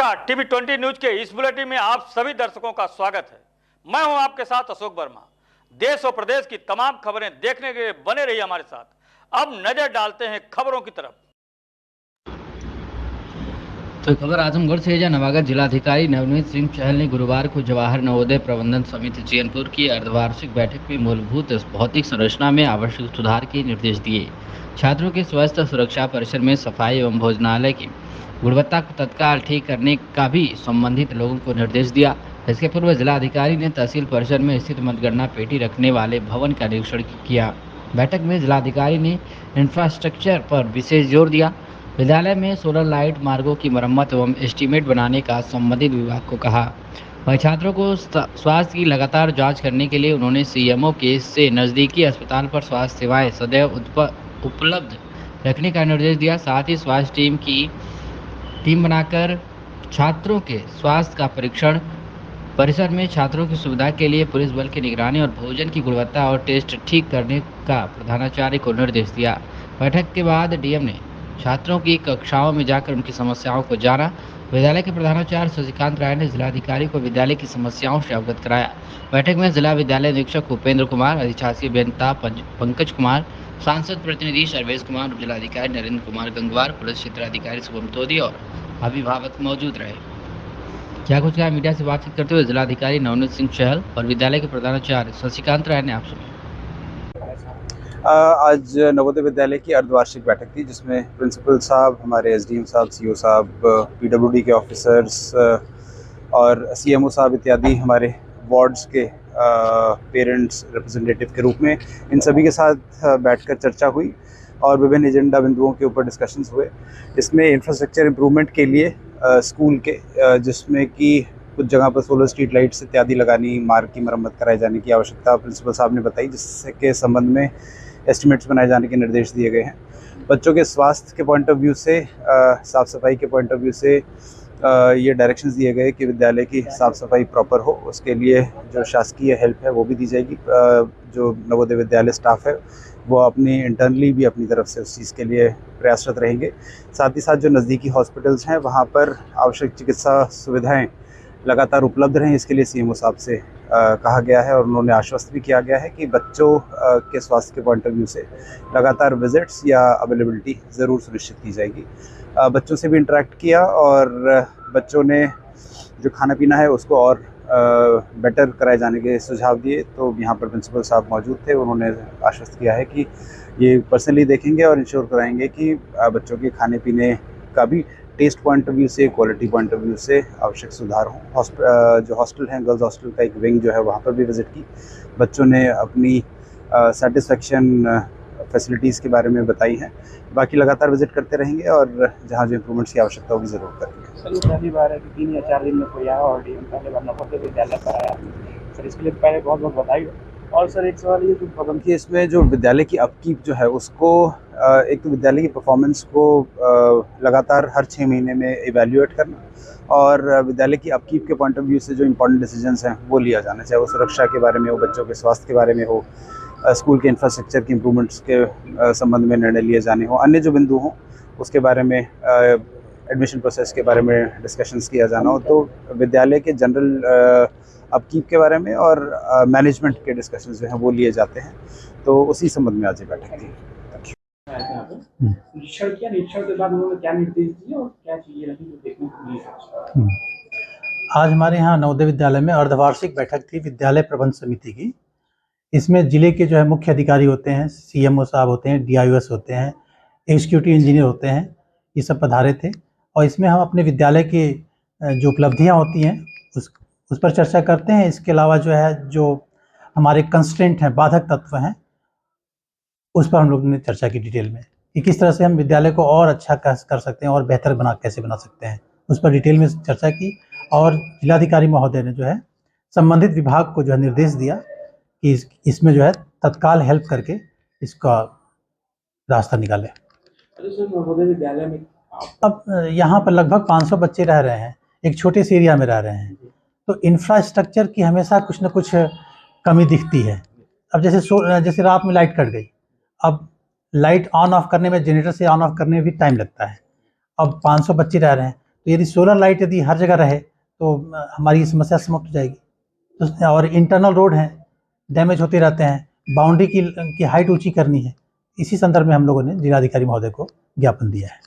नमस्कार, TV 20 news के इस बुलेटिन में आप सभी दर्शकों का स्वागत है। मैं हूं आपके साथ अशोक वर्मा। देश और प्रदेश की तमाम खबरें देखने के लिए बने रहिए हमारे साथ। अब नजर डालते हैं खबरों की तरफ। तो खबर आजमगढ़ से है, जहां नवागत जिलाधिकारी नवनीत सिंह चहल ने गुरुवार को जवाहर नवोदय प्रबंधन समिति चैनपुर की अर्धवार्षिक बैठक में मूलभूत भौतिक संरचना में आवश्यक सुधार के निर्देश दिए। छात्रों के स्वास्थ्य सुरक्षा परिसर में सफाई एवं भोजनालय की गुणवत्ता को तत्काल ठीक करने का भी संबंधित लोगों को निर्देश दिया। इसके पूर्व जिलाधिकारी ने तहसील परिसर में स्थित मतगणना पेटी रखने वाले भवन का निरीक्षण किया। बैठक में जिलाधिकारी ने इंफ्रास्ट्रक्चर पर विशेष जोर दिया। विद्यालय में सोलर लाइट, मार्गों की मरम्मत एवं एस्टीमेट बनाने का संबंधित विभाग को कहा। वहीं छात्रों को स्वास्थ्य की लगातार जांच करने के लिए उन्होंने सीएमओ के से नज़दीकी अस्पताल पर स्वास्थ्य सेवाएं सदैव उपलब्ध रखने का निर्देश दिया। साथ ही स्वास्थ्य टीम बनाकर छात्रों के स्वास्थ्य का परीक्षण, परिसर में छात्रों की सुविधा के लिए पुलिस बल की निगरानी और भोजन की गुणवत्ता और टेस्ट ठीक करने का प्रधानाचार्य को निर्देश दिया। बैठक के बाद डीएम ने छात्रों की कक्षाओं में जाकर उनकी समस्याओं को जाना। विद्यालय के प्रधानाचार्य शशिकांत राय ने जिलाधिकारी को विद्यालय की समस्याओं से अवगत कराया। बैठक में जिला विद्यालय निरीक्षक उपेंद्र कुमार, अधिशासी अभियंता पंकज कुमार, सांसद प्रतिनिधि सर्वेश कुमार, उप जिलाधिकारी नरेंद्र कुमार गंगवार, पुलिस क्षेत्राधिकारी शुभम तोदी और अभिभावक मौजूद रहे। क्या कुछ कहा मीडिया से बातचीत करते हुए जिलाधिकारी नवनीत सिंह चहल और विद्यालय के प्रधानाचार्य शशिकांत राय ने आप सुनिए। आज नवोदय विद्यालय की अर्धवार्षिक बैठक थी, जिसमें प्रिंसिपल साहब, हमारे एसडीएम साहब, सीओ साहब, पीडब्ल्यूडी के ऑफिसर्स और सीएमओ साहब इत्यादि हमारे वार्ड्स के पेरेंट्स रिप्रेजेंटेटिव के रूप में इन सभी के साथ बैठकर चर्चा हुई और विभिन्न एजेंडा बिंदुओं के ऊपर डिस्कशंस हुए। इसमें इंफ्रास्ट्रक्चर इम्प्रूवमेंट के लिए स्कूल के जिसमें कि कुछ जगह पर सोलर स्ट्रीट लाइट्स इत्यादि लगानी, मार्ग की मरम्मत कराए जाने की आवश्यकता प्रिंसिपल साहब ने बताई, जिसके संबंध में एस्टिमेट्स बनाए जाने के निर्देश दिए गए हैं। बच्चों के स्वास्थ्य के पॉइंट ऑफ व्यू से, साफ़ सफाई के पॉइंट ऑफ व्यू से ये डायरेक्शंस दिए गए कि विद्यालय की साफ़ सफाई प्रॉपर हो, उसके लिए जो शासकीय हेल्प है वो भी दी जाएगी। जो नवोदय विद्यालय स्टाफ है वो अपनी इंटरनली भी अपनी तरफ से उस चीज़ के लिए प्रयासरत रहेंगे। साथ ही साथ जो नज़दीकी हॉस्पिटल्स हैं वहाँ पर आवश्यक चिकित्सा सुविधाएँ लगातार उपलब्ध रहें, इसके लिए सीएमओ साहब से कहा गया है और उन्होंने आश्वस्त भी किया गया है कि बच्चों के स्वास्थ्य के पॉइंट ऑफ व्यू से लगातार विजिट्स या अवेलेबिलिटी ज़रूर सुनिश्चित की जाएगी। बच्चों से भी इंटरेक्ट किया और बच्चों ने जो खाना पीना है उसको और बेटर कराए जाने के सुझाव दिए। तो यहाँ पर प्रिंसिपल साहब मौजूद थे, उन्होंने आश्वस्त किया है कि ये पर्सनली देखेंगे और इंश्योर कराएंगे कि बच्चों के खाने पीने का भी टेस्ट पॉइंट ऑफ व्यू से, क्वालिटी पॉइंट ऑफ व्यू से आवश्यक सुधार हो। जो हॉस्टल हैं, गर्ल्स हॉस्टल का एक विंग जो है वहाँ पर भी विज़िट की। बच्चों ने अपनी सेटिस्फेक्शन फैसिलिटीज़ के बारे में बताई हैं। बाकी लगातार विज़िट करते रहेंगे और जहाँ जो इम्प्रूवमेंट्स की आवश्यकता होगी ज़रूर करेंगे। सर, ये पहली बार है कि 3 या 4 दिन में कोई आया और डीएम पहले बार नवोदय विद्यालय पर आया। सर, इसके लिए पहले बहुत बहुत बधाई। और सर, एक सवाल ये जो प्रबंध की इसमें जो विद्यालय की अपकीप जो है उसको एक तो विद्यालय की परफॉर्मेंस को लगातार हर 6 महीने में इवैल्यूएट करना और विद्यालय की अपकीप के पॉइंट ऑफ व्यू से जो इम्पोर्टेंट डिसीजंस हैं वो लिया जाना, चाहे वो सुरक्षा के बारे में हो, बच्चों के स्वास्थ्य के बारे में हो, स्कूल के इंफ्रास्ट्रक्चर की इम्प्रूवमेंट्स के संबंध में निर्णय लिए जाने हो, अन्य जो बिंदु हों उसके बारे में एडमिशन प्रोसेस के बारे में डिस्कशंस किया जाना हो। तो विद्यालय के जनरल अपकीप के बारे में और मैनेजमेंट के डिस्कशंस जो हैं वो लिए जाते हैं। तो उसी संबंध में आज ये बैठक थी। निरीक्षण के बाद उन्होंने क्या निर्देश दिए और क्या चीजें रखी जो देखने को मिली? आज हमारे यहाँ नवोदय विद्यालय में अर्धवार्षिक बैठक थी विद्यालय प्रबंध समिति की। इसमें जिले के जो है मुख्य अधिकारी होते हैं, सीएमओ साहब होते हैं, डीआईओएस होते हैं, एग्जीक्यूटिव इंजीनियर होते हैं, ये सब पधारे थे। और इसमें हम अपने विद्यालय की जो उपलब्धियाँ होती हैं उस पर चर्चा करते हैं। इसके अलावा जो है जो हमारे कंस्ट्रेंट हैं, बाधक तत्व हैं, उस पर हम लोग ने चर्चा की डिटेल में कि किस तरह से हम विद्यालय को और अच्छा कर सकते हैं और बेहतर कैसे बना सकते हैं, उस पर डिटेल में चर्चा की। और जिलाधिकारी महोदय ने जो है संबंधित विभाग को जो है निर्देश दिया कि इसमें जो है तत्काल हेल्प करके इसका रास्ता निकाले। नवोदय विद्यालय में अब यहाँ पर लगभग 500 बच्चे रह रहे हैं, एक छोटे से एरिया में रह रहे हैं, तो इंफ्रास्ट्रक्चर की हमेशा कुछ न कुछ कमी दिखती है। अब जैसे रात में लाइट कट गई, अब लाइट ऑन ऑफ करने में, जनरेटर से ऑन ऑफ करने में भी टाइम लगता है। अब 500 बच्चे रह रहे हैं तो यदि सोलर लाइट यदि हर जगह रहे तो हमारी ये समस्या समाप्त हो जाएगी। तो और इंटरनल रोड हैं, डैमेज होते रहते हैं, बाउंड्री की हाइट ऊंची करनी है। इसी संदर्भ में हम लोगों ने जिलाधिकारी महोदय को ज्ञापन दिया है।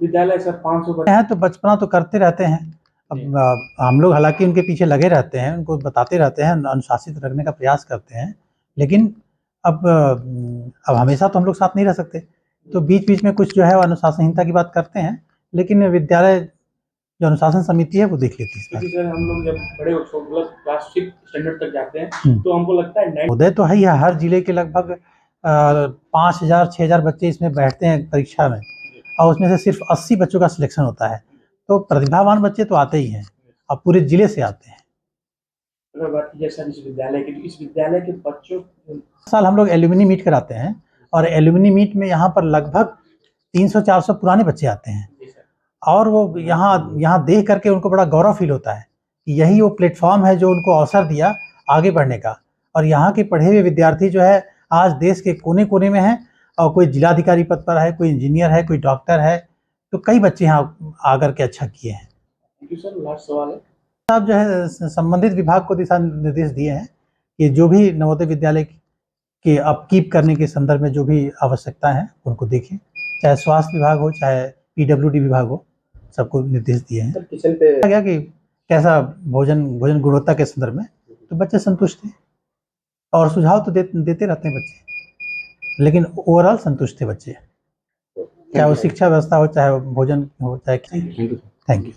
विद्यालय सर 500 हैं तो बचपना तो करते रहते हैं। अब हम लोग हालांकि उनके पीछे लगे रहते हैं, उनको बताते रहते हैं, अनुशासित रखने का प्रयास करते हैं, लेकिन अब हमेशा तो हम लोग साथ नहीं रह सकते, तो बीच बीच में कुछ जो है वो अनुशासनहीनता की बात करते हैं, लेकिन विद्यालय जो अनुशासन समिति है वो देख लेती है। क्योंकि सर हम लोग जब बड़े मतलब क्लास 6 स्टैंडर्ड तक जाते हैं तो हमको लगता है उदय तो है ही है, हर जिले के लगभग 5,000-6,000 बच्चे इसमें बैठते हैं परीक्षा में, और उसमें से सिर्फ 80 बच्चों का सिलेक्शन होता है। तो प्रतिभावान बच्चे तो आते ही हैं और पूरे जिले से आते हैं। अगर बात की जाए सर इस विद्यालय के बच्चों साल हम लोग एल्यूमिनी मीट कराते हैं, और एल्यूमिनी मीट में यहाँ पर लगभग 300-400 पुराने बच्चे आते हैं, और वो यहाँ देख करके उनको बड़ा गौरव फील होता है कि यही वो प्लेटफॉर्म है जो उनको अवसर दिया आगे बढ़ने का। और यहाँ के पढ़े हुए विद्यार्थी जो है आज देश के कोने कोने में हैं, और कोई जिलाधिकारी पद पर है, कोई इंजीनियर है, कोई डॉक्टर है, तो कई बच्चे यहाँ आकर के अच्छा किए हैं। सर लास्ट सवाल है, आप जो है संबंधित विभाग को दिशा निर्देश दिए हैं कि जो भी नवोदय विद्यालय के अपकीप करने के संदर्भ में जो भी आवश्यकता है उनको देखें, चाहे स्वास्थ्य विभाग हो, चाहे PWD विभाग हो, सबको निर्देश दिए हैं। किचन पे गया कि कैसा भोजन गुणवत्ता के संदर्भ में, तो बच्चे संतुष्ट थे, और सुझाव तो देते रहते हैं बच्चे, लेकिन ओवरऑल संतुष्ट थे बच्चे, चाहे वो शिक्षा व्यवस्था हो, चाहे वो भोजन हो, चाहे थैंक यू।